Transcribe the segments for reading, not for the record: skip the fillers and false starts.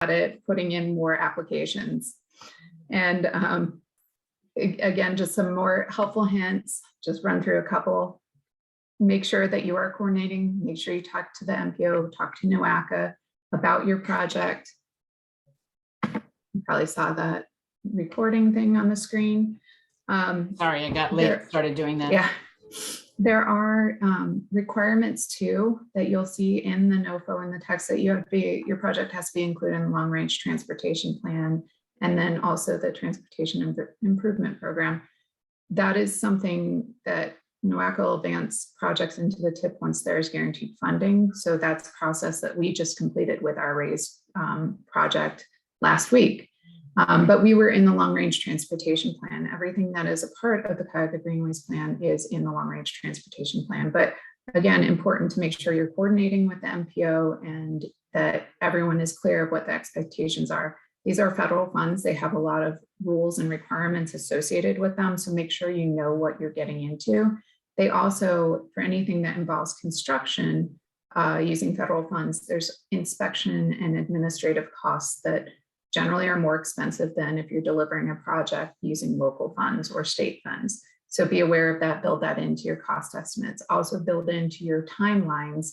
at it, putting in more applications. And again, just some more helpful hints, just run through a couple. Make sure that you are coordinating, make sure you talk to the MPO, talk to NOACA about your project. You probably saw that recording thing on the screen. Sorry, I got late, started doing that. Yeah, there are requirements too that you'll see in the NOFO in the text that you have to be, your project has to be included in the long range transportation plan, and then also the transportation improvement program. That is something that NOACA will advance projects into the TIP once there's guaranteed funding. So that's a process that we just completed with our RAISE project last week. But we were in the long range transportation plan. Everything that is a part of the Cuyahoga Greenways plan is in the long range transportation plan. But again, important to make sure you're coordinating with the MPO and that everyone is clear of what the expectations are. These are federal funds. They have a lot of rules and requirements associated with them. So make sure you know what you're getting into. They also, for anything that involves construction using federal funds, there's inspection and administrative costs that generally are more expensive than if you're delivering a project using local funds or state funds. So be aware of that, build that into your cost estimates. Also build into your timelines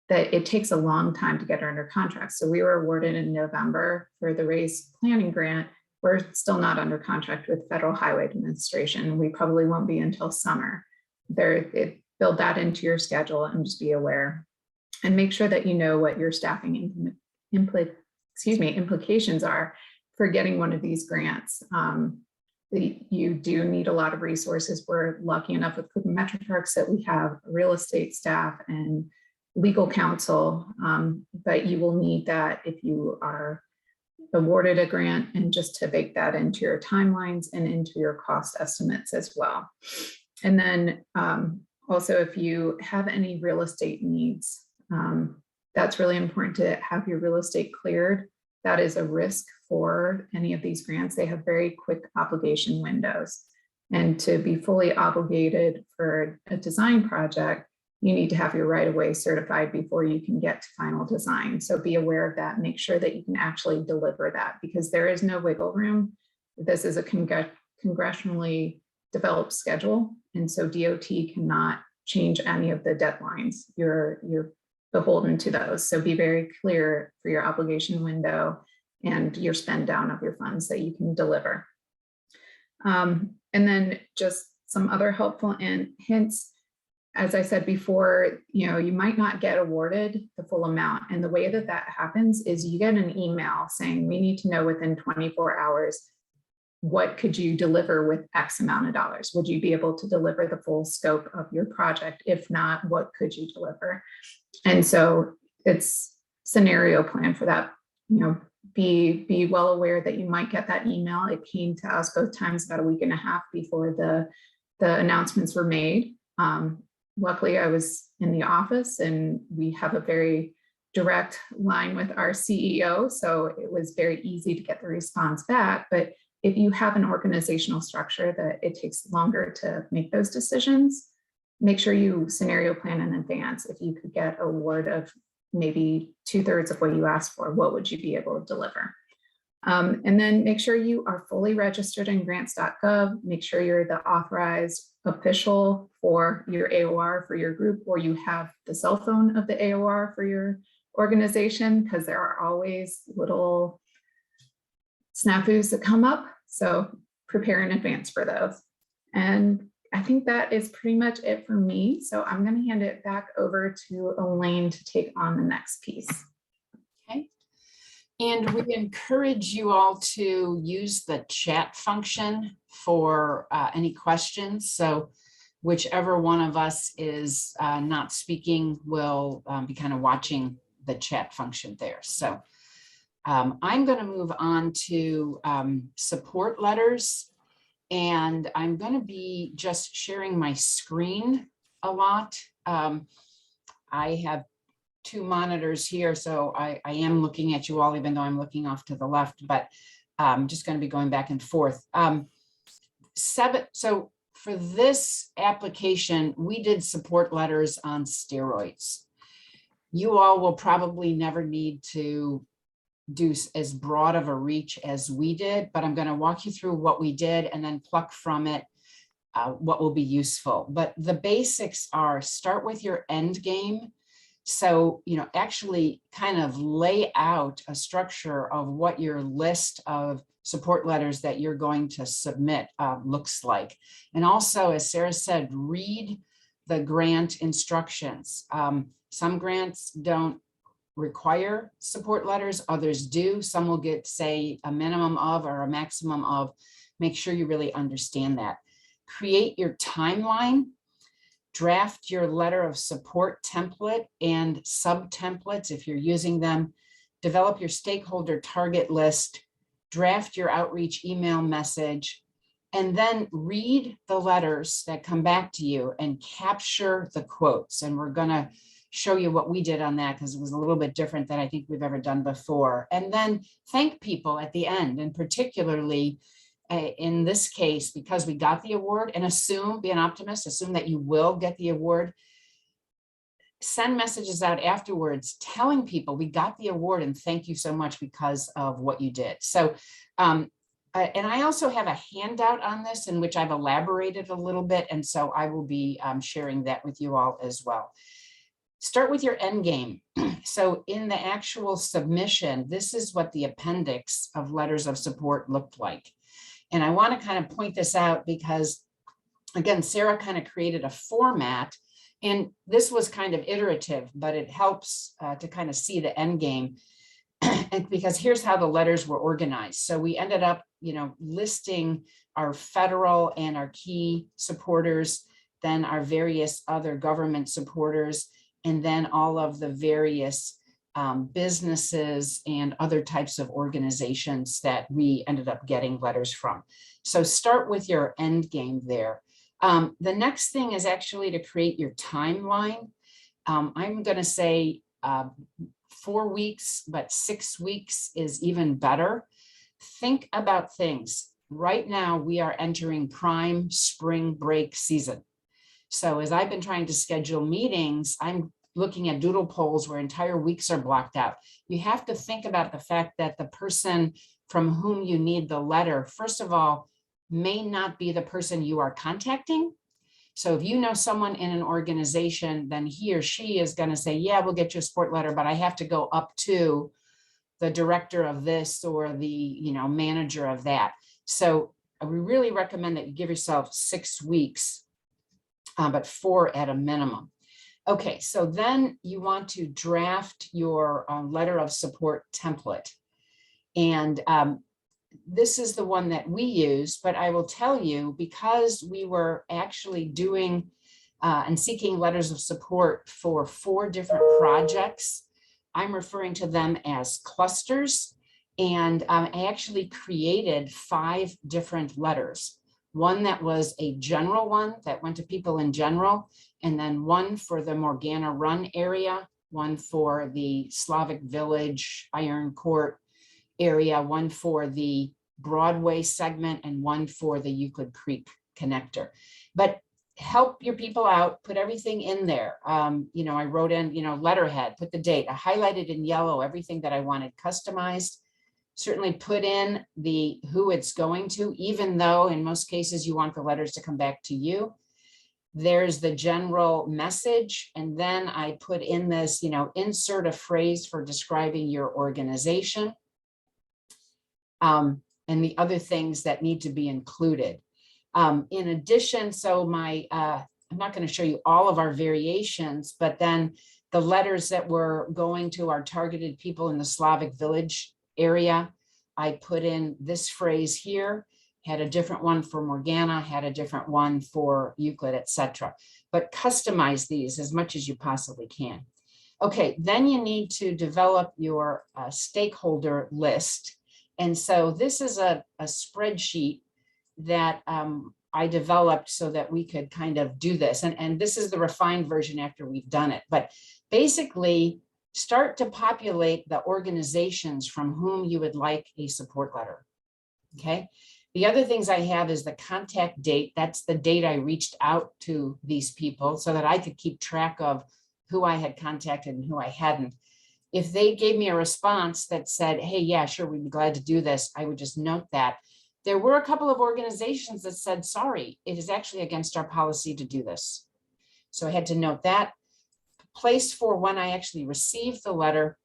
that it takes a long time to get under contract. So we were awarded in November for the RAISE planning grant. We're still not under contract with Federal Highway Administration. We probably won't be until summer. Build that into your schedule and just be aware. And make sure that you know what your staffing implications are for getting one of these grants. You do need a lot of resources. We're lucky enough with Cleveland Metroparks that we have real estate staff and legal counsel, but you will need that if you are awarded a grant, and just to bake that into your timelines and into your cost estimates as well. And then also, if you have any real estate needs, that's really important to have your real estate cleared. That is a risk for any of these grants. They have very quick obligation windows. And to be fully obligated for a design project, you need to have your right-of-way certified before you can get to final design. So be aware of that. Make sure that you can actually deliver that, because there is no wiggle room. This is a congressionally developed schedule. And so DOT cannot change any of the deadlines. You're beholden to those. So be very clear for your obligation window and your spend down of your funds that you can deliver. And then just some other helpful hints. As I said before, you might not get awarded the full amount. And the way that that happens is you get an email saying, we need to know within 24 hours, what could you deliver with X amount of dollars? Would you be able to deliver the full scope of your project? If not, what could you deliver? And so it's scenario plan for that. Be well aware that you might get that email. It came to us both times about a week and a half before the announcements were made. Luckily, I was in the office and we have a very direct line with our CEO. So it was very easy to get the response back. But if you have an organizational structure that it takes longer to make those decisions, make sure you scenario plan in advance. If you could get an award of maybe 2/3 of what you asked for, what would you be able to deliver? And then make sure you are fully registered in grants.gov. Make sure you're the authorized official for your AOR for your group, or you have the cell phone of the AOR for your organization, because there are always little snafus that come up. So prepare in advance for those. And I think that is pretty much it for me. So I'm going to hand it back over to Elaine to take on the next piece. Okay. And we encourage you all to use the chat function for any questions. So whichever one of us is not speaking will be kind of watching the chat function there. So I'm going to move on to support letters. And I'm going to be just sharing my screen a lot. I have two monitors here, so I am looking at you all, even though I'm looking off to the left, but I'm just going to be going back and forth. So for this application, we did support letters on steroids. You all will probably never need to do as broad of a reach as we did, but I'm going to walk you through what we did and then pluck from it what will be useful. But the basics are, start with your end game. So, actually kind of lay out a structure of what your list of support letters that you're going to submit looks like. And also, as Sara said, read the grant instructions. Some grants don't require support letters, others do. Some will get, say, a minimum of or a maximum of. Make sure you really understand that. Create your timeline. Draft your letter of support template and sub-templates if you're using them. Develop your stakeholder target list. Draft your outreach email message. And then read the letters that come back to you and capture the quotes. And we're going to show you what we did on that, because it was a little bit different than I think we've ever done before. And then thank people at the end, and particularly in this case, because we got the award, and be an optimist, assume that you will get the award. Send messages out afterwards telling people we got the award and thank you so much because of what you did. So, and I also have a handout on this in which I've elaborated a little bit. And so I will be sharing that with you all as well. Start with your end game. So in the actual submission, this is what the appendix of letters of support looked like. And I want to kind of point this out because, again, Sara kind of created a format, and this was kind of iterative, but it helps to kind of see the end game. And because here's how the letters were organized. So we ended up, listing our federal and our key supporters, then our various other government supporters, and then all of the various businesses and other types of organizations that we ended up getting letters from. So start with your end game there. The next thing is actually to create your timeline. I'm going to say 4 weeks, but 6 weeks is even better. Think about things. Right now, we are entering prime spring break season. So as I've been trying to schedule meetings, I'm looking at doodle polls where entire weeks are blocked out. You have to think about the fact that the person from whom you need the letter, first of all, may not be the person you are contacting. So if you know someone in an organization, then he or she is going to say, yeah, we'll get you a support letter, but I have to go up to the director of this or the manager of that. So we really recommend that you give yourself 6 weeks, but 4 at a minimum. Okay, so then you want to draft your letter of support template. And this is the one that we use, but I will tell you, because we were actually doing and seeking letters of support for 4 different projects, I'm referring to them as clusters. And I actually created 5 different letters. One that was a general one that went to people in general, and then one for the Morgana Run area, one for the Slavic Village, Iron Court area, one for the Broadway segment, and one for the Euclid Creek connector. But help your people out, put everything in there. I wrote in, letterhead, put the date, I highlighted in yellow everything that I wanted customized. Certainly put in the who it's going to, even though in most cases you want the letters to come back to you. There's the general message. And then I put in this, insert a phrase for describing your organization. And the other things that need to be included. In addition, so I'm not going to show you all of our variations, but then the letters that were going to our targeted people in the Slavic Village area, I put in this phrase here, had a different one for Morgana, had a different one for Euclid, etc. But customize these as much as you possibly can. Okay, then you need to develop your stakeholder list. And so this is a spreadsheet that I developed so that we could kind of do this. And this is the refined version after we've done it. But basically, start to populate the organizations from whom you would like a support letter. Okay. The other things I have is the contact date. That's the date I reached out to these people so that I could keep track of who I had contacted and who I hadn't. If they gave me a response that said, hey, yeah, sure, we'd be glad to do this, I would just note that. There were a couple of organizations that said, sorry, it is actually against our policy to do this. So I had to note that. Place for when I actually received the letter.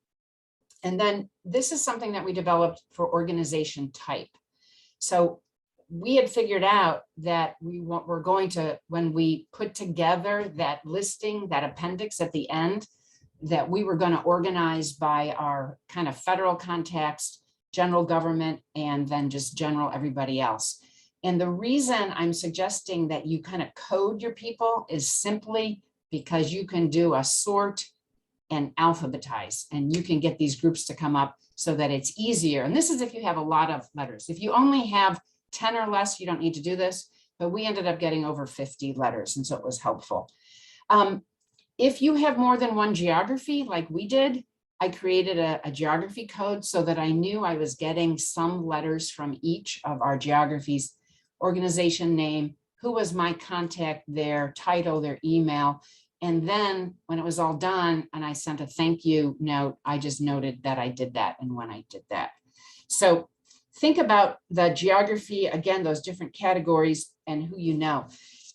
And then this is something that we developed for organization type. So we had figured out that we're going to, when we put together that listing, that appendix at the end, that we were going to organize by our kind of federal context, general government, and then just general everybody else. And the reason I'm suggesting that you kind of code your people is simply because you can do a sort and alphabetize, and you can get these groups to come up so that it's easier. And this is if you have a lot of letters. If you only have 10 or less, you don't need to do this, but we ended up getting over 50 letters, and so it was helpful. If you have more than one geography, like we did, I created a geography code so that I knew I was getting some letters from each of our geographies, organization name, who was my contact, their title, their email. And then when it was all done and I sent a thank you note, I just noted that I did that and when I did that. So think about the geography, again, those different categories and who you know.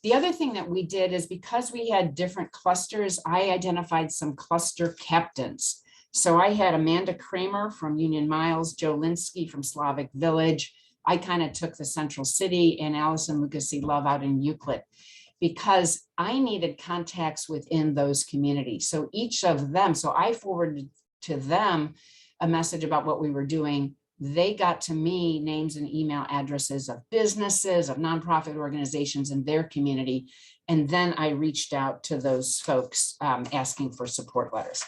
The other thing that we did is because we had different clusters, I identified some cluster captains. So I had Amanda Kramer from Union Miles, Joe Linsky from Slavic Village. I kind of took the Central City, and Allison Lucasy Love out in Euclid, because I needed contacts within those communities. So each of them, so I forwarded to them a message about what we were doing. They got to me names and email addresses of businesses, of nonprofit organizations in their community. And then I reached out to those folks asking for support letters.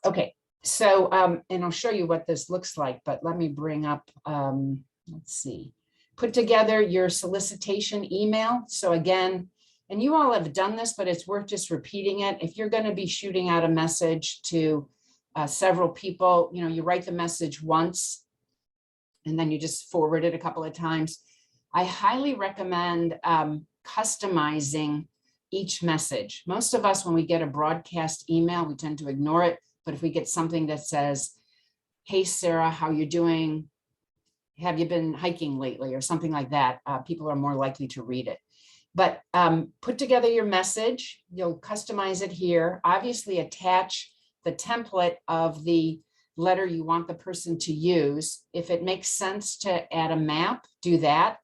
Okay, so, and I'll show you what this looks like, but let me bring up, let's see, put together your solicitation email. So again, and you all have done this, but it's worth just repeating it. If you're going to be shooting out a message to several people, you know, you write the message once and then you just forward it a couple of times. I highly recommend customizing each message. Most of us, when we get a broadcast email, we tend to ignore it. But if we get something that says, hey, Sarah, how you doing? Have you been hiking lately? Or something like that, people are more likely to read it. But put together your message. You'll customize it here. Obviously, attach the template of the letter you want the person to use. If it makes sense to add a map, do that.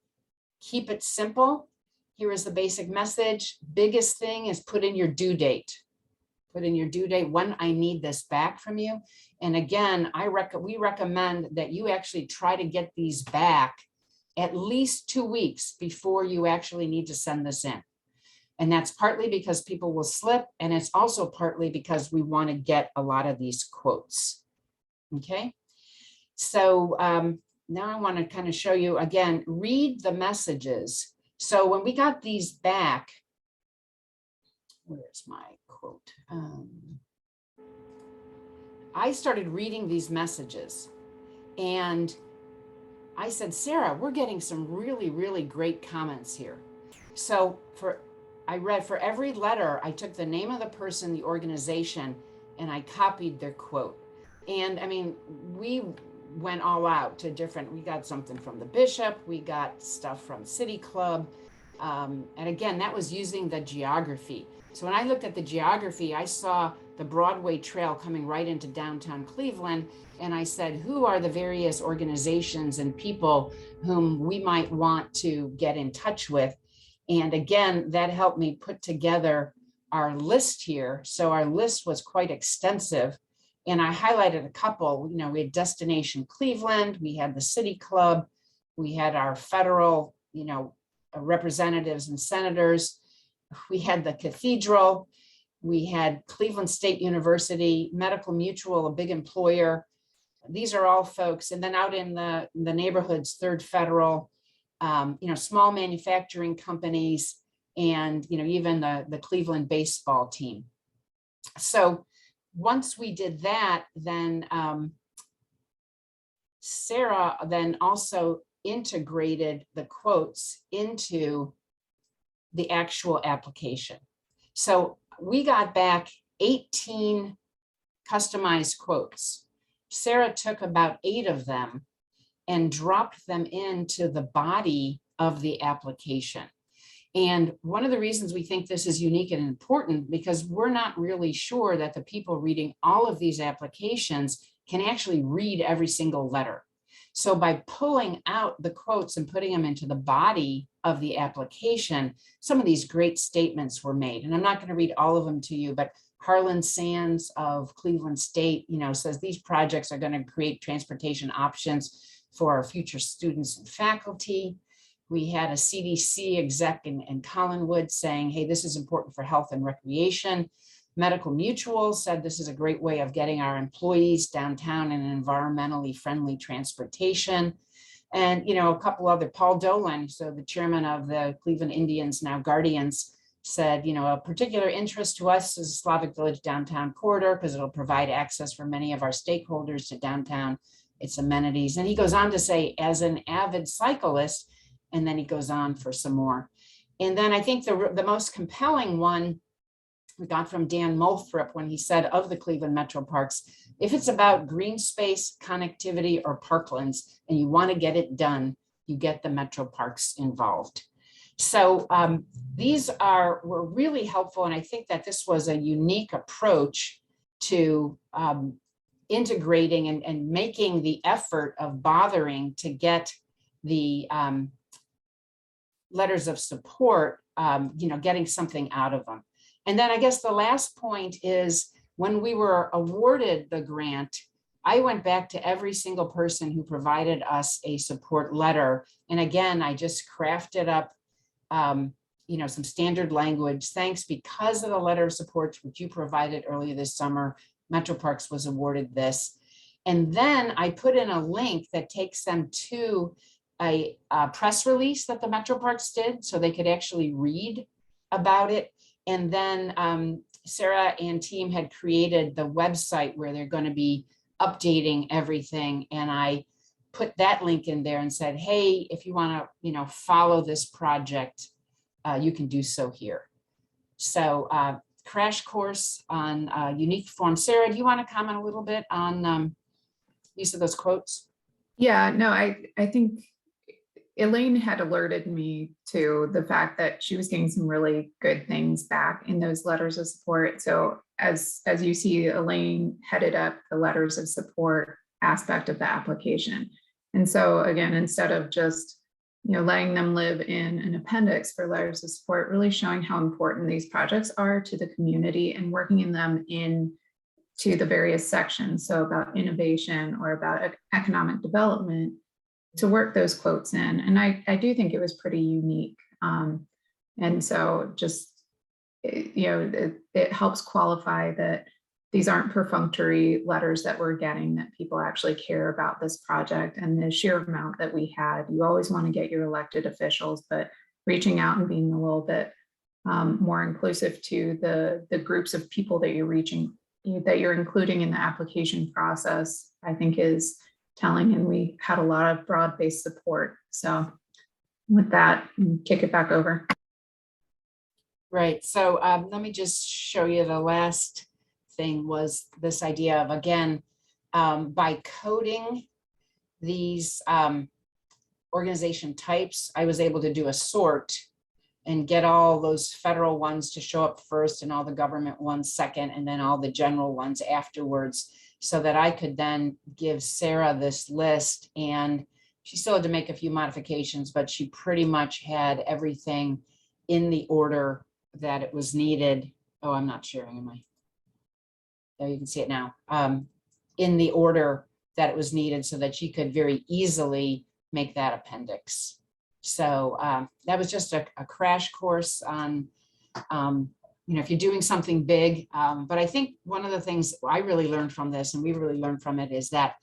Keep it simple. Here is the basic message. Biggest thing is put in your due date. Put in your due date when I need this back from you. And again, we recommend that you actually try to get these back at least 2 weeks before you actually need to send this in. And that's partly because people will slip, and it's also partly because we want to get a lot of these quotes. Okay, so now I want to kind of show you again, read the messages. So when we got these back, where's my quote? I started reading these messages and I said, Sarah, we're getting some really, really great comments here. So I read for every letter, I took the name of the person, the organization, and I copied their quote. And I mean, we went all out to different, we got something from the bishop, we got stuff from City Club. And again, that was using the geography. So when I looked at the geography, I saw the Broadway Trail coming right into downtown Cleveland. And I said, who are the various organizations and people whom we might want to get in touch with? And again, that helped me put together our list here. So our list was quite extensive. And I highlighted a couple, you know, we had Destination Cleveland, we had the City Club, we had our federal, you know, representatives and senators, we had the Cathedral, we had Cleveland State University, Medical Mutual, a big employer. These are all folks. And then out in the neighborhoods, Third Federal, you know, small manufacturing companies, and, you know, even the Cleveland baseball team. So once we did that, then Sarah then also integrated the quotes into the actual application. So we got back 18 customized quotes. Sara took about 8 of them and dropped them into the body of the application. And one of the reasons we think this is unique and important, because we're not really sure that the people reading all of these applications can actually read every single letter. So by pulling out the quotes and putting them into the body of the application, some of these great statements were made. And I'm not going to read all of them to you, but Harlan Sands of Cleveland State, says these projects are going to create transportation options for our future students and faculty. We had a CDC exec in Collinwood saying, hey, this is important for health and recreation. Medical Mutual said this is a great way of getting our employees downtown in an environmentally friendly transportation. And, a couple other, Paul Dolan, so the chairman of the Cleveland Indians, now Guardians, said, a particular interest to us is Slavic Village downtown corridor because it'll provide access for many of our stakeholders to downtown, its amenities. And he goes on to say, as an avid cyclist, and then he goes on for some more. And then I think the most compelling one we got from Dan Moulthrop when he said of the Cleveland Metroparks, if it's about green space, connectivity, or parklands, and you want to get it done, you get the Metroparks involved. So these were really helpful. And I think that this was a unique approach to integrating and making the effort of bothering to get the letters of support, getting something out of them. And then I guess the last point is when we were awarded the grant, I went back to every single person who provided us a support letter. And again, I just crafted up, some standard language. Thanks, because of the letter of support which you provided earlier this summer, Metroparks was awarded this. And then I put in a link that takes them to a press release that the Metroparks did so they could actually read about it. And then Sara and team had created the website where they're going to be updating everything. And I put that link in there and said, hey, if you want to, follow this project, you can do so here. So crash course on unique form. Sara, do you want to comment a little bit on use of those quotes? Yeah, no, I think Elaine had alerted me to the fact that she was getting some really good things back in those letters of support. So as you see, Elaine headed up the letters of support aspect of the application. And so again, instead of just letting them live in an appendix for letters of support, really showing how important these projects are to the community and working in them into the various sections. So about innovation or about economic development, to work those quotes in. And I do think it was pretty unique. And so just, it helps qualify that these aren't perfunctory letters that we're getting, that people actually care about this project and the sheer amount that we had. You always want to get your elected officials, but reaching out and being a little bit more inclusive to the groups of people that you're including in the application process, I think is telling. And we had a lot of broad-based support. So with that, kick it back over. Right. So let me just show you the last thing was this idea of, again, by coding these organization types, I was able to do a sort and get all those federal ones to show up first and all the government ones second, and then all the general ones afterwards, so that I could then give Sara this list. And she still had to make a few modifications, but she pretty much had everything in the order that it was needed. Oh, I'm not sharing, am I? There, you can see it now. In the order that it was needed so that she could very easily make that appendix. So that was just a crash course on, if you're doing something big. But I think one of the things I really learned from this, and we really learned from it, is that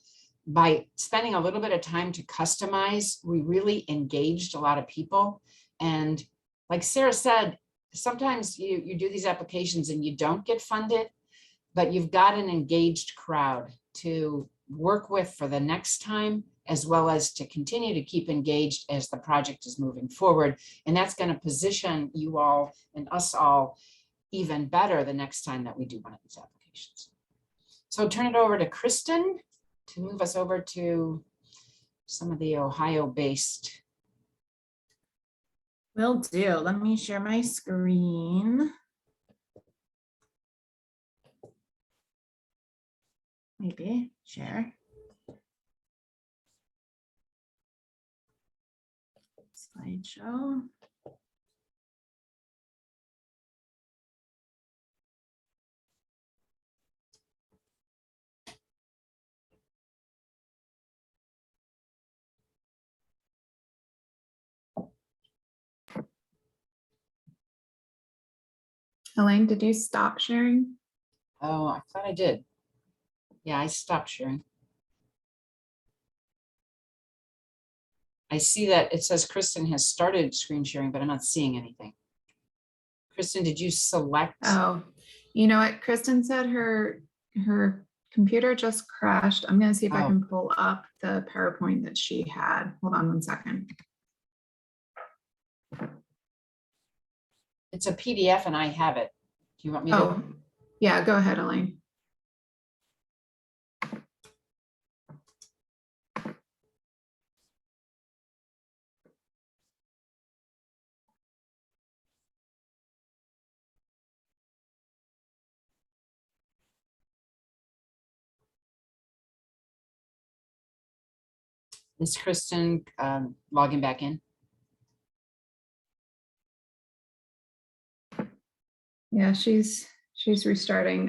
by spending a little bit of time to customize, we really engaged a lot of people. And like Sara said, sometimes you do these applications and you don't get funded, but you've got an engaged crowd to work with for the next time, as well as to continue to keep engaged as the project is moving forward. And that's going to position you all and us all even better the next time that we do one of these applications. So turn it over to Kristen to move us over to some of the Ohio-based. Will do. Let me share my screen. Maybe share. Slideshow. Elaine, did you stop sharing? Oh, I thought I did. Yeah, I stopped sharing. I see that it says Kristen has started screen sharing, but I'm not seeing anything. Kristen, did you select? Oh, you know what? Kristen said her computer just crashed. I'm gonna see if I Oh. can pull up the PowerPoint that she had. Hold on one second. It's a PDF and I have it. Do you want me to? Oh, yeah, go ahead, Elaine. Is Kristen logging back in? Yeah, she's restarting.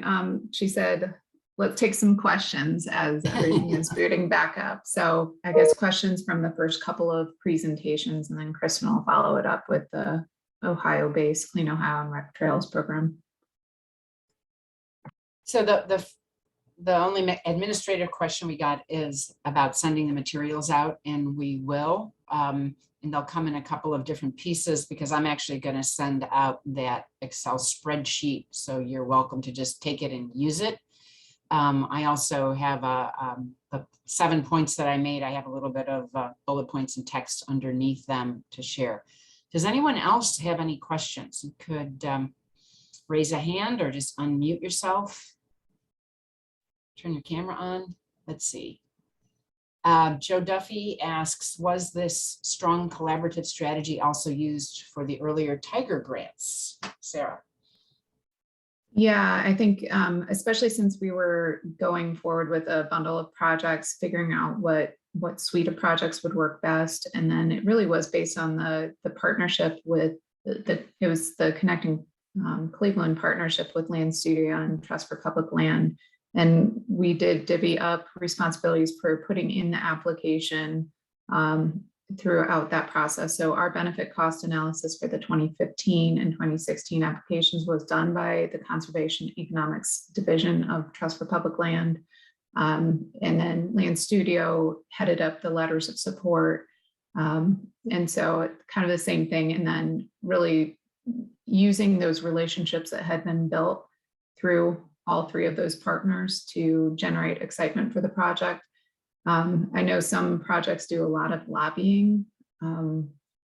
She said, let's take some questions as everything is booting back up. So I guess questions from the first couple of presentations, and then Kristen will follow it up with the Ohio-based Clean Ohio and Rec Trails program. So the only administrative question we got is about sending the materials out, and we will. And they'll come in a couple of different pieces because I'm actually going to send out that Excel spreadsheet. So you're welcome to just take it and use it. I also have the 7 points that I made. I have a little bit of bullet points and text underneath them to share. Does anyone else have any questions? You could raise a hand or just unmute yourself. Turn your camera on. Let's see. Joe Duffy asks, was this strong collaborative strategy also used for the earlier Tiger grants? Sarah. Yeah, I think especially since we were going forward with a bundle of projects, figuring out what suite of projects would work best. And then it really was based on the partnership with it was the Connecting Cleveland partnership with Land Studio and Trust for Public Land. And we did divvy up responsibilities for putting in the application throughout that process. So our benefit cost analysis for the 2015 and 2016 applications was done by the Conservation Economics Division of Trust for Public Land. And then Land Studio headed up the letters of support. And so kind of the same thing. And then really using those relationships that had been built through all three of those partners to generate excitement for the project. I know some projects do a lot of lobbying.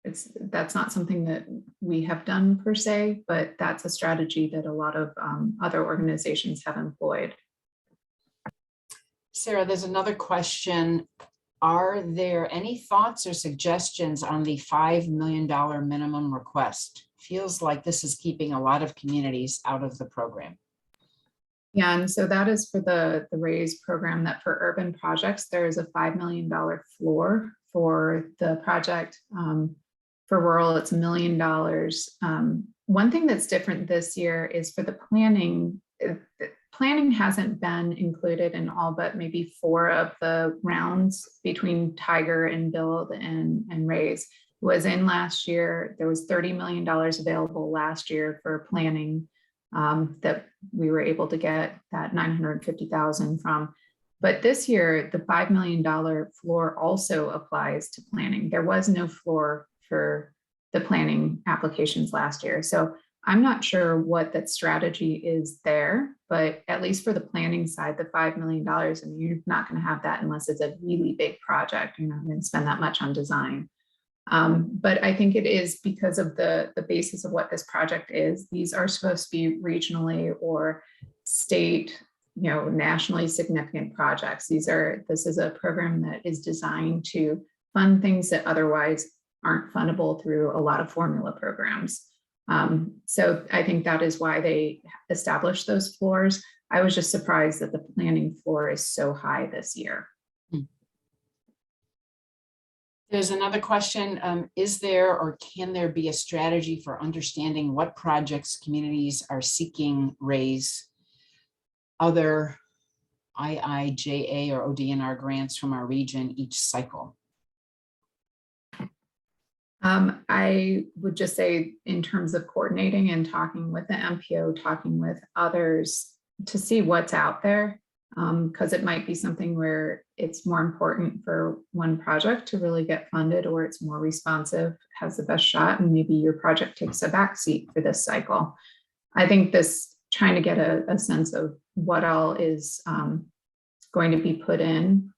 That's not something that we have done per se, but that's a strategy that a lot of other organizations have employed. Sarah, there's another question. Are there any thoughts or suggestions on the $5 million minimum request? Feels like this is keeping a lot of communities out of the program. Yeah, and so that is for the RAISE program, that for urban projects, there is a $5 million floor for the project. For rural, it's $1 million. One thing that's different this year is for the planning. Planning hasn't been included in all but maybe 4 of the rounds between Tiger and Build and RAISE. It was in last year. There was $30 million available last year for planning. That we were able to get that $950,000 from. But this year, the $5 million floor also applies to planning. There was no floor for the planning applications last year. So I'm not sure what that strategy is there, but at least for the planning side, the $5 million, and you're not going to have that unless it's a really big project. You're not going to spend that much on design. But I think it is because of the basis of what this project is. These are supposed to be regionally or state, nationally significant projects. This is a program that is designed to fund things that otherwise aren't fundable through a lot of formula programs. So I think that is why they established those floors. I was just surprised that the planning floor is so high this year. There's another question. Is there or can there be a strategy for understanding what projects communities are seeking raise other IIJA or ODNR grants from our region each cycle? I would just say in terms of coordinating and talking with the MPO, talking with others to see what's out there, because it might be something where it's more important for one project to really get funded, or it's more responsive, has the best shot, and maybe your project takes a backseat for this cycle. I think this trying to get a sense of what all is going to be put in,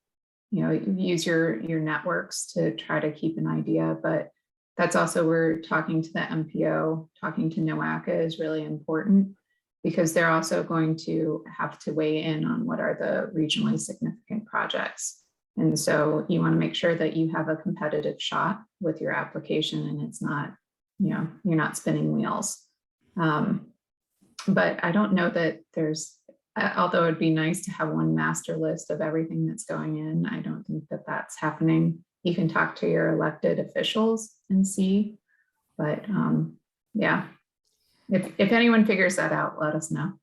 use your networks to try to keep an idea, but that's also where talking to the MPO, talking to NOACA is really important, because they're also going to have to weigh in on what are the regionally significant projects. And so you want to make sure that you have a competitive shot with your application and it's not, you're not spinning wheels. But I don't know that there's, although it'd be nice to have one master list of everything that's going in, I don't think that that's happening. You can talk to your elected officials and see, but yeah, if anyone figures that out, let us know.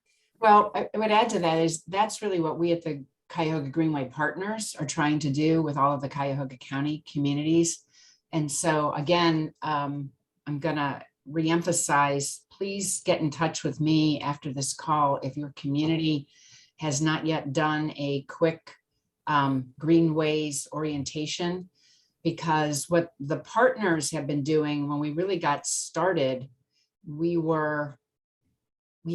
Well, I would add to that is that's really what we at the Cuyahoga Greenway Partners are trying to do with all of the Cuyahoga County communities. And so again, I'm gonna reemphasize, please get in touch with me after this call if your community has not yet done a quick Greenways orientation, because what the partners have been doing when we really got started, we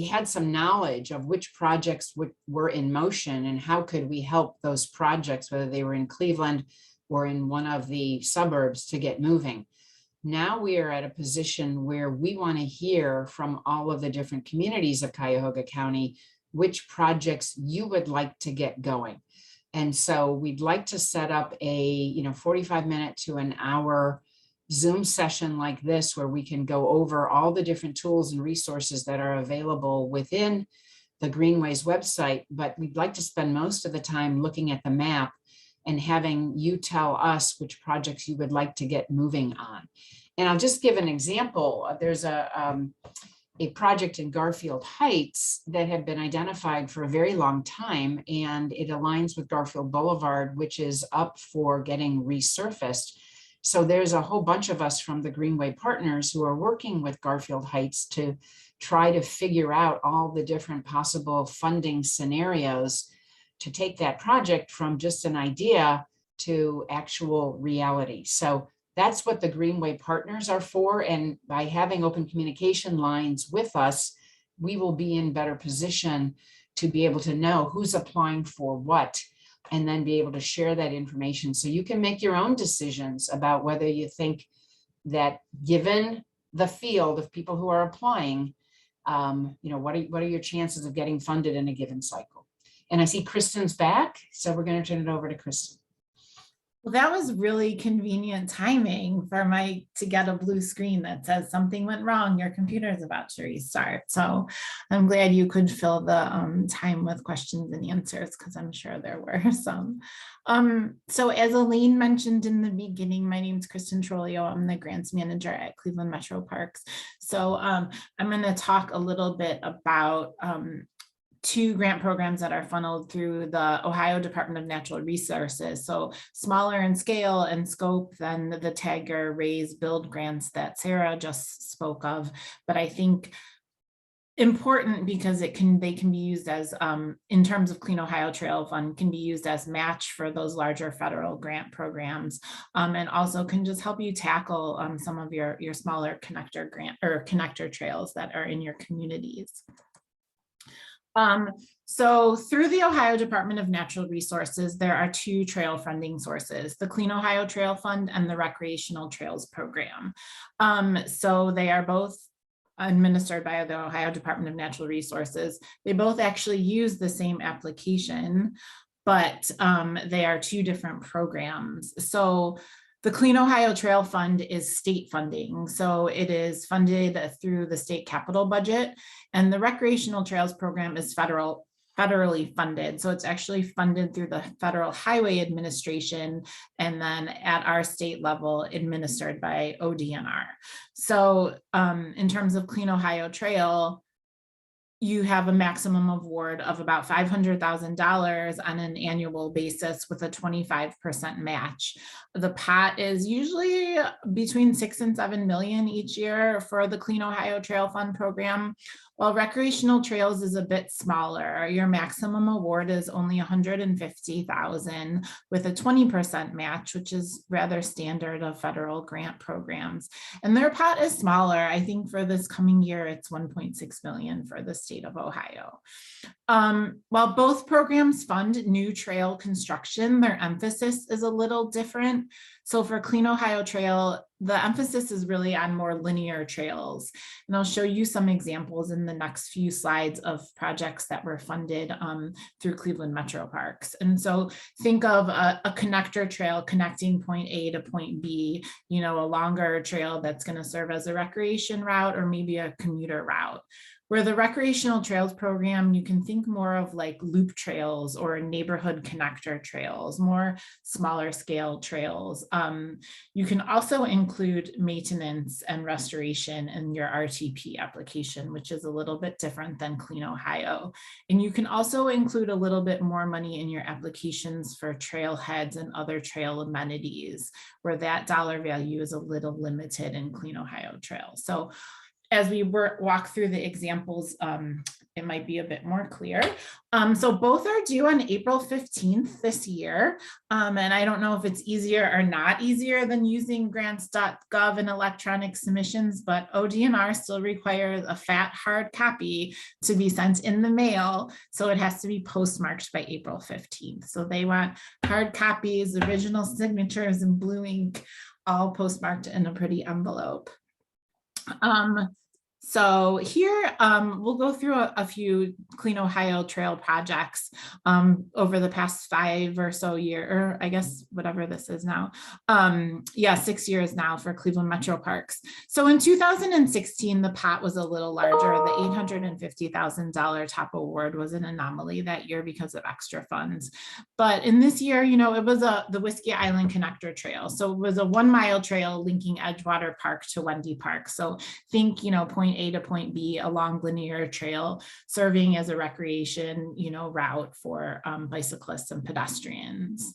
had some knowledge of which projects were in motion and how could we help those projects, whether they were in Cleveland or in one of the suburbs, to get moving. Now we are at a position where we want to hear from all of the different communities of Cuyahoga County which projects you would like to get going. And so we'd like to set up a 45-minute to an hour Zoom session like this, where we can go over all the different tools and resources that are available within the Greenways website. But we'd like to spend most of the time looking at the map and having you tell us which projects you would like to get moving on. And I'll just give an example. There's a project in Garfield Heights that had been identified for a very long time, and it aligns with Garfield Boulevard, which is up for getting resurfaced. So there's a whole bunch of us from the Greenway Partners who are working with Garfield Heights to try to figure out all the different possible funding scenarios to take that project from just an idea to actual reality. So that's what the Greenway Partners are for. And by having open communication lines with us, we will be in better position to be able to know who's applying for what, and then be able to share that information so you can make your own decisions about whether you think that, given the field of people who are applying, what are your chances of getting funded in a given cycle. And I see Kristen's back, so we're going to turn it over to Kristen. Well, that was really convenient timing for to get a blue screen that says something went wrong, your computer is about to restart. So I'm glad you could fill the time with questions and answers, because I'm sure there were some. So as Elaine mentioned in the beginning, my name is Kristen Trolio. I'm the grants manager at Cleveland Metroparks. So I'm going to talk a little bit about two grant programs that are funneled through the Ohio Department of Natural Resources. So smaller in scale and scope than the Tagger, Raise, Build grants that Sara just spoke of. But I think important because they can be used as, in terms of Clean Ohio Trail Fund, can be used as match for those larger federal grant programs, and also can just help you tackle some of your smaller connector trails that are in your communities. So through the Ohio Department of Natural Resources, there are two trail funding sources, the Clean Ohio Trail Fund and the Recreational Trails Program. So they are both administered by the Ohio Department of Natural Resources. They both actually use the same application, but they are two different programs. So the Clean Ohio Trail Fund is state funding. So it is funded through the state capital budget, and the Recreational Trails Program is federally funded. So it's actually funded through the Federal Highway Administration, and then at our state level administered by ODNR. So in terms of Clean Ohio Trail, you have a maximum award of about $500,000 on an annual basis with a 25% match. The pot is usually between 6 and 7 million each year for the Clean Ohio Trail Fund program. While recreational trails is a bit smaller, your maximum award is only $150,000 with a 20% match, which is rather standard of federal grant programs. And their pot is smaller. I think for this coming year, it's 1.6 million for the state of Ohio. While both programs fund new trail construction, their emphasis is a little different. So for Clean Ohio Trail, the emphasis is really on more linear trails. And I'll show you some examples in the next few slides of projects that were funded through Cleveland Metroparks. And so think of a connector trail connecting point A to point B, you know, a longer trail that's going to serve as a recreation route or maybe a commuter route. Where the recreational trails program, you can think more of like loop trails or neighborhood connector trails, more smaller scale trails. You can also include maintenance and restoration in your RTP application, which is a little bit different than Clean Ohio. And you can also include a little bit more money in your applications for trailheads and other trail amenities, where that dollar value is a little limited in Clean Ohio Trail. So as we walk through the examples, it might be a bit more clear. So both are due on April 15th this year. And I don't know if it's easier or not easier than using grants.gov and electronic submissions, but ODNR still requires a fat hard copy to be sent in the mail. So it has to be postmarked by April 15th. So they want hard copies, original signatures in blue ink, all postmarked in a pretty envelope. So here we'll go through a few Clean Ohio Trail projects over the past 5 or so years, or I guess whatever this is now. 6 years now for Cleveland Metroparks. So in 2016, the pot was a little larger. The $850,000 top award was an anomaly that year because of extra funds. But in this year, you know, it was the Whiskey Island Connector Trail. So it was a 1-mile trail linking Edgewater Park to Wendy Park. So think, you know, point A to point B along linear trail, serving as a recreation, you know, route for bicyclists and pedestrians.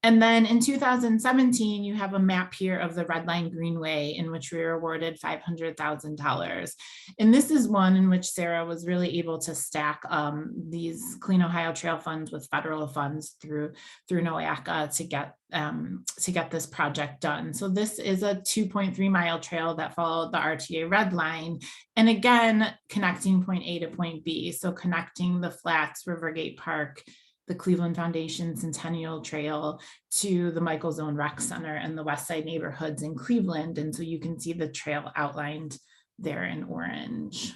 And then in 2017, you have a map here of the Red Line Greenway in which we were awarded $500,000. And this is one in which Sara was really able to stack these Clean Ohio Trail funds with federal funds through NOACA to get this project done. So this is a 2.3-mile trail that followed the RTA Red Line. And again, connecting point A to point B. So connecting the Flats, Rivergate Park, the Cleveland Foundation Centennial Trail to the Michael Zone Rec Center and the West Side neighborhoods in Cleveland. And so you can see the trail outlined there in orange.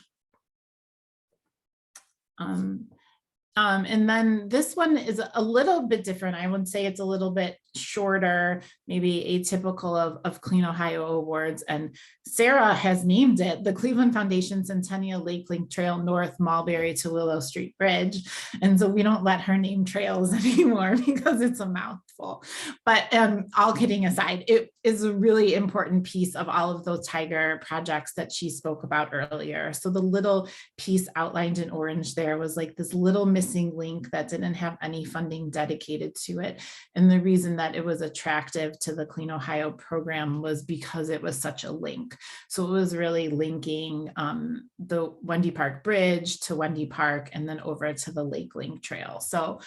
And then this one is a little bit different. I would say it's a little bit shorter, maybe atypical of Clean Ohio awards. And Sara has named it the Cleveland Foundation Centennial Lake Link Trail North Mulberry to Willow Street Bridge. And so we don't let her name trails anymore because it's a mouthful. But all kidding aside, it is a really important piece of all of those Tiger projects that she spoke about earlier. So the little piece outlined in orange there was like this little missing link that didn't have any funding dedicated to it. And the reason that it was attractive to the Clean Ohio program was because it was such a link. So it was really linking the Wendy Park Bridge to Wendy Park and then over to the Lake Link Trail. So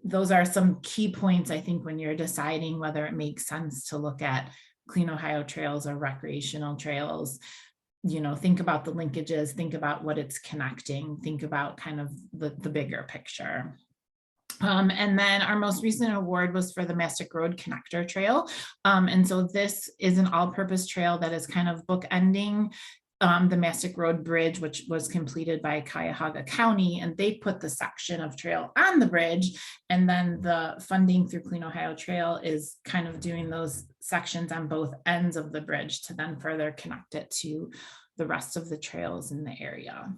those are some key points, I think, when you're deciding whether it makes sense to look at Clean Ohio trails or recreational trails. You know, think about the linkages, think about what it's connecting, think about kind of the bigger picture. And then our most recent award was for the Mastic Road Connector Trail. And so this is an all-purpose trail that is kind of bookending the Mastic Road Bridge, which was completed by Cuyahoga County, and they put the section of trail on the bridge. And then the funding through Clean Ohio Trail is kind of doing those sections on both ends of the bridge to then further connect it to the rest of the trails in the area.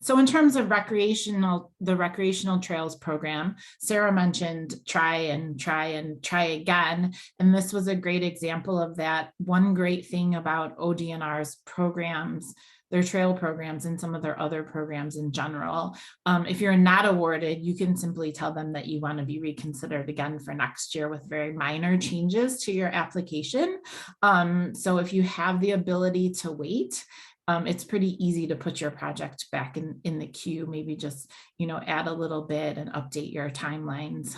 So in terms of the recreational trails program, Sara mentioned try and try again. And this was a great example of that. One great thing about ODNR's programs, their trail programs and some of their other programs in general, if you're not awarded, you can simply tell them that you want to be reconsidered again for next year with very minor changes to your application. So if you have the ability to wait, it's pretty easy to put your project back in the queue, maybe just, add a little bit and update your timelines,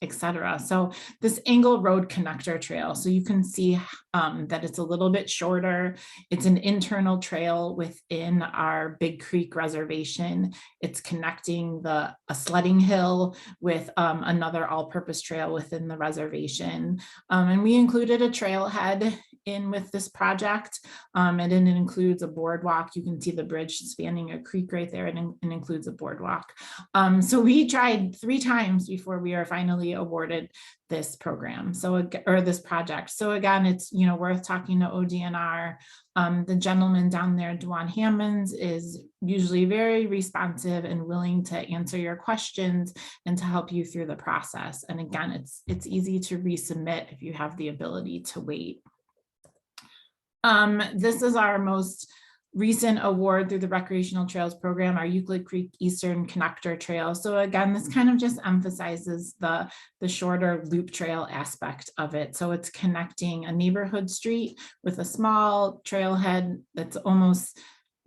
etc. So this Angle Road Connector Trail, so you can see that it's a little bit shorter. It's an internal trail within our Big Creek Reservation. It's connecting a sledding hill with another all-purpose trail within the reservation. And we included a trailhead in with this project, and it includes a boardwalk. You can see the bridge spanning a creek right there, and it includes a boardwalk. So we tried 3 times before we are finally awarded this program, or this project. So again, it's worth talking to ODNR. The gentleman down there, Dwan Hammonds, is usually very responsive and willing to answer your questions and to help you through the process. And again, it's easy to resubmit if you have the ability to wait. This is our most recent award through the Recreational Trails program, our Euclid Creek Eastern Connector Trail. So again, this kind of just emphasizes the shorter loop trail aspect of it. So it's connecting a neighborhood street with a small trailhead that's almost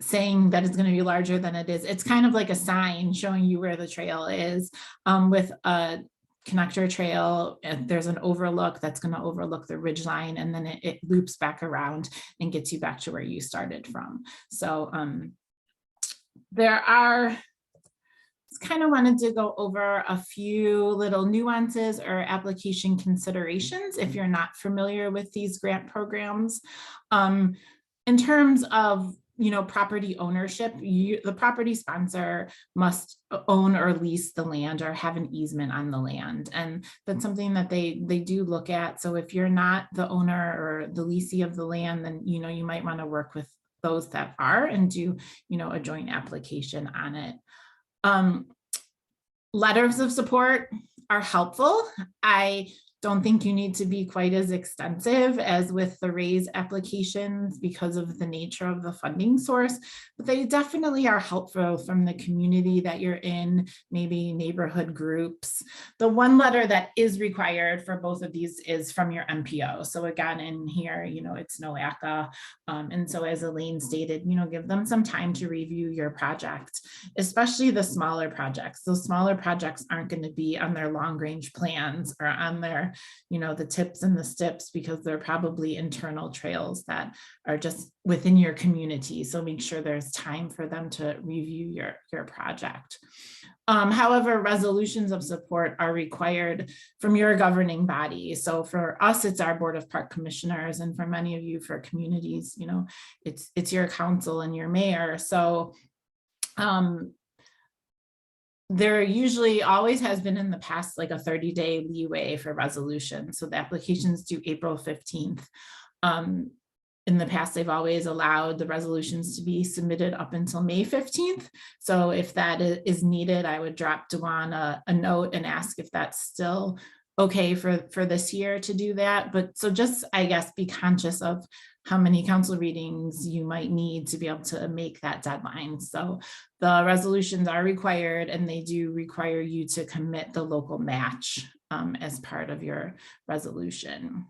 saying that it's going to be larger than it is. It's kind of like a sign showing you where the trail is, with a connector trail, and there's an overlook that's going to overlook the ridge line, and then it loops back around and gets you back to where you started from. So kind of wanted to go over a few little nuances or application considerations if you're not familiar with these grant programs. In terms of property ownership, the property sponsor must own or lease the land or have an easement on the land. And that's something that they do look at. So if you're not the owner or the leasee of the land, then, you might want to work with those that are and do, a joint application on it. Letters of support are helpful. I don't think you need to be quite as extensive as with the RAISE applications because of the nature of the funding source, but they definitely are helpful from the community that you're in, maybe neighborhood groups. The one letter that is required for both of these is from your MPO. So again, in here, it's NOACA. And so as Elaine stated, give them some time to review your project, especially the smaller projects. Those smaller projects aren't going to be on their long range plans or on their the tips and the steps, because they're probably internal trails that are just within your community. So make sure there's time for them to review your project. However, resolutions of support are required from your governing body. So for us, it's our Board of Park Commissioners, and for many of you, for communities, it's your council and your mayor. So there usually always has been in the past like a 30-day leeway for resolution. So the applications due April 15th. In the past, they've always allowed the resolutions to be submitted up until May 15th. So if that is needed, I would drop Dewan a note and ask if that's still okay for this year to do that. But so just, I guess, be conscious of how many council readings you might need to be able to make that deadline. So the resolutions are required, and they do require you to commit the local match as part of your resolution.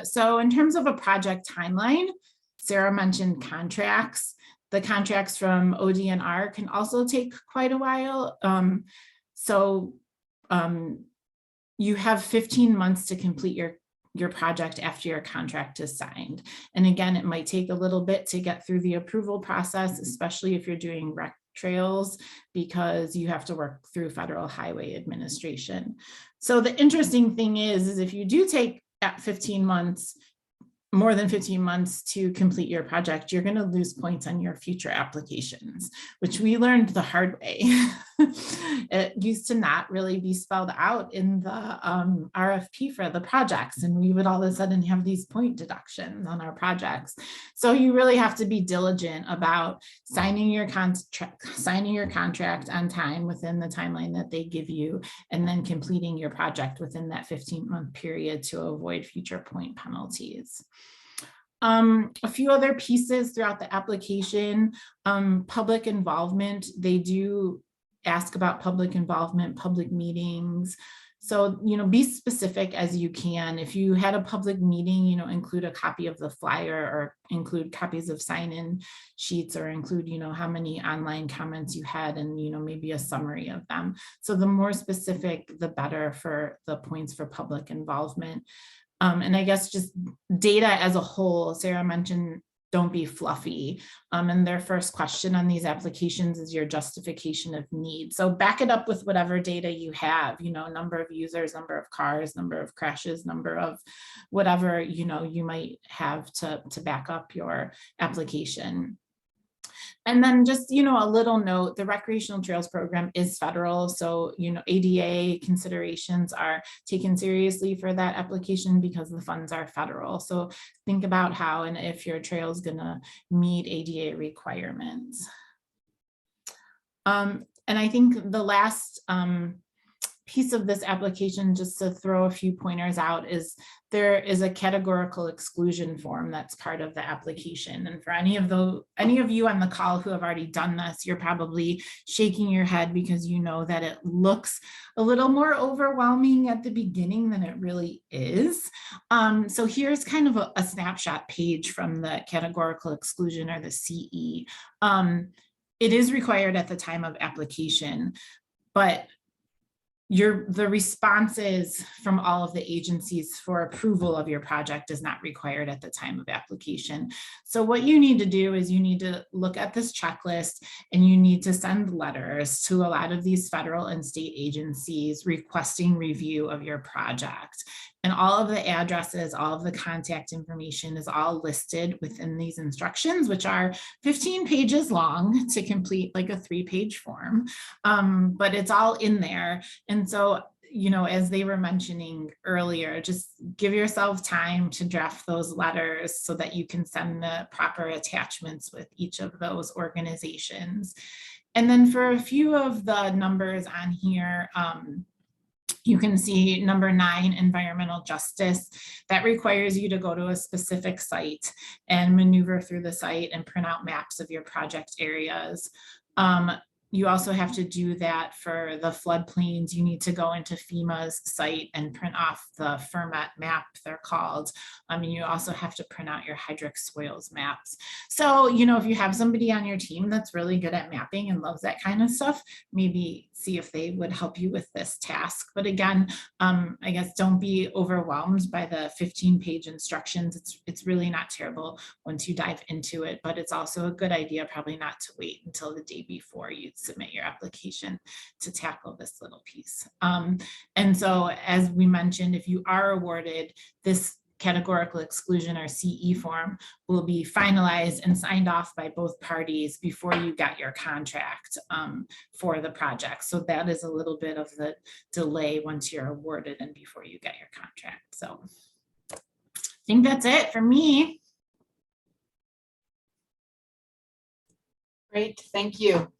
So in terms of a project timeline, Sara mentioned contracts. The contracts from ODNR can also take quite a while. You have 15 months to complete your project after your contract is signed. And again, it might take a little bit to get through the approval process, especially if you're doing rec trails, because you have to work through Federal Highway Administration. So the interesting thing is if you do take at 15 months, more than 15 months to complete your project, you're going to lose points on your future applications, which we learned the hard way. It used to not really be spelled out in the RFP for the projects, and we would all of a sudden have these point deductions on our projects. So you really have to be diligent about signing your contract on time within the timeline that they give you, and then completing your project within that 15-month period to avoid future point penalties. A few other pieces throughout the application, public involvement. They do ask about public involvement, public meetings. So, be specific as you can. If you had a public meeting, include a copy of the flyer, or include copies of sign-in sheets, or include, how many online comments you had, and, maybe a summary of them. So the more specific, the better for the points for public involvement. And I guess just data as a whole, Sara mentioned, don't be fluffy. And their first question on these applications is your justification of need. So back it up with whatever data you have, number of users, number of cars, number of crashes, number of whatever, you might have to back up your application. And then just, a little note, the recreational trails program is federal. So, ADA considerations are taken seriously for that application because the funds are federal. So think about how and if your trail is going to meet ADA requirements. And I think the last piece of this application, just to throw a few pointers out, is there is a categorical exclusion form that's part of the application. And for any of you on the call who have already done this, you're probably shaking your head because you know that it looks a little more overwhelming at the beginning than it really is. So here's kind of a snapshot page from the categorical exclusion, or the CE. It is required at the time of application, but the responses from all of the agencies for approval of your project is not required at the time of application. So what you need to do is you need to look at this checklist, and you need to send letters to a lot of these federal and state agencies requesting review of your project. And all of the addresses, all of the contact information is all listed within these instructions, which are 15 pages long to complete, like a 3-page form. But it's all in there. And so, as they were mentioning earlier, just give yourself time to draft those letters so that you can send the proper attachments with each of those organizations. And then for a few of the numbers on here, you can see number 9, environmental justice. That requires you to go to a specific site and maneuver through the site and print out maps of your project areas. You also have to do that for the floodplains. You need to go into FEMA's site and print off the FERMET map, they're called. And you also have to print out your hydric soils maps. So, if you have somebody on your team that's really good at mapping and loves that kind of stuff, maybe see if they would help you with this task. But again, I guess don't be overwhelmed by the 15-page instructions. It's really not terrible once you dive into it, but it's also a good idea probably not to wait until the day before you submit your application to tackle this little piece. And so, as we mentioned, if you are awarded, this categorical exclusion, or CE form, will be finalized and signed off by both parties before you get your contract for the project. So that is a little bit of the delay once you're awarded and before you get your contract. So I think that's it for me. Great, thank you.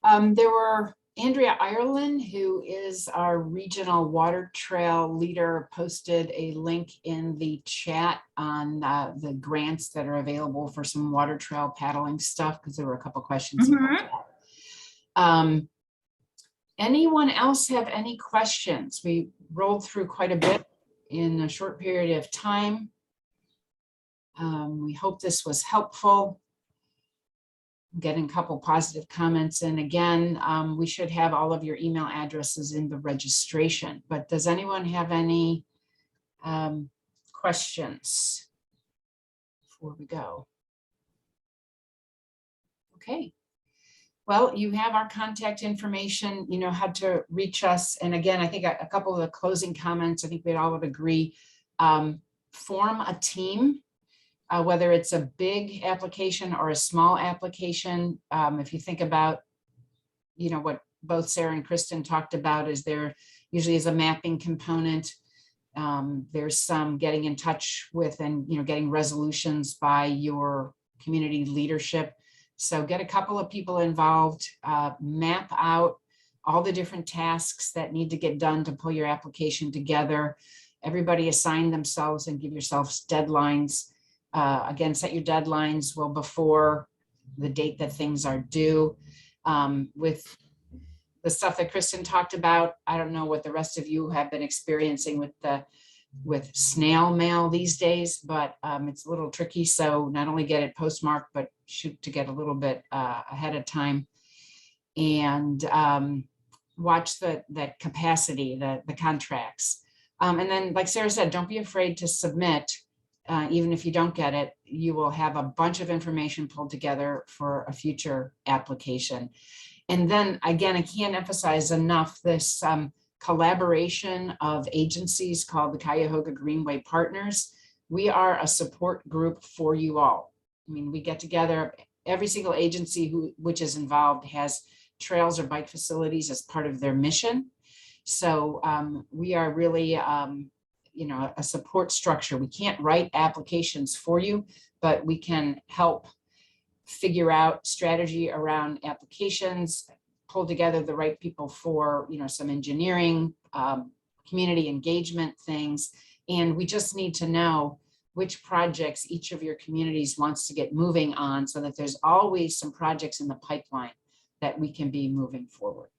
There were Andrea Ireland, who is our regional water trail leader, posted a link in the chat on the grants that are available for some water trail paddling stuff, because there were a couple questions about that. Anyone else have any questions? We rolled through quite a bit in a short period of time. We hope this was helpful. Getting a couple positive comments. And again, we should have all of your email addresses in the registration, but does anyone have any questions before we go? Okay. Well, you have our contact information, you know how to reach us. And again, I think a couple of the closing comments, I think we all would agree. form a team, whether it's a big application or a small application. If you think about, what both Sara and Kristen talked about, is there usually is a mapping component. There's some getting in touch with and, getting resolutions by your community leadership. So get a couple of people involved, map out all the different tasks that need to get done to pull your application together. Everybody assign themselves and give yourselves deadlines. Again, set your deadlines well before the date that things are due. With the stuff that Kristen talked about, I don't know what the rest of you have been experiencing with snail mail these days, but it's a little tricky. So not only get it postmarked, but shoot to get a little bit ahead of time, and watch that capacity, the contracts. And then, like Sara said, don't be afraid to submit. Even if you don't get it, you will have a bunch of information pulled together for a future application. And then again, I can't emphasize enough this collaboration of agencies called the Cuyahoga Greenway Partners. We are a support group for you all. I mean, we get together, every single agency which is involved has trails or bike facilities as part of their mission. So we are really, a support structure. We can't write applications for you, but we can help figure out strategy around applications, pull together the right people for, some engineering, community engagement things. And we just need to know which projects each of your communities wants to get moving on, so that there's always some projects in the pipeline that we can be moving forward.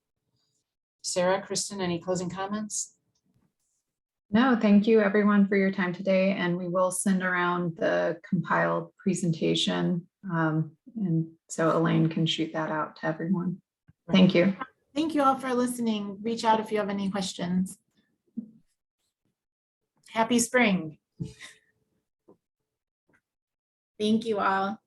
Sara, Kristen, any closing comments? No, thank you everyone for your time today. And we will send around the compiled presentation. And so Elaine can shoot that out to everyone. Thank you. Thank you all for listening. Reach out if you have any questions. Happy spring. Thank you all.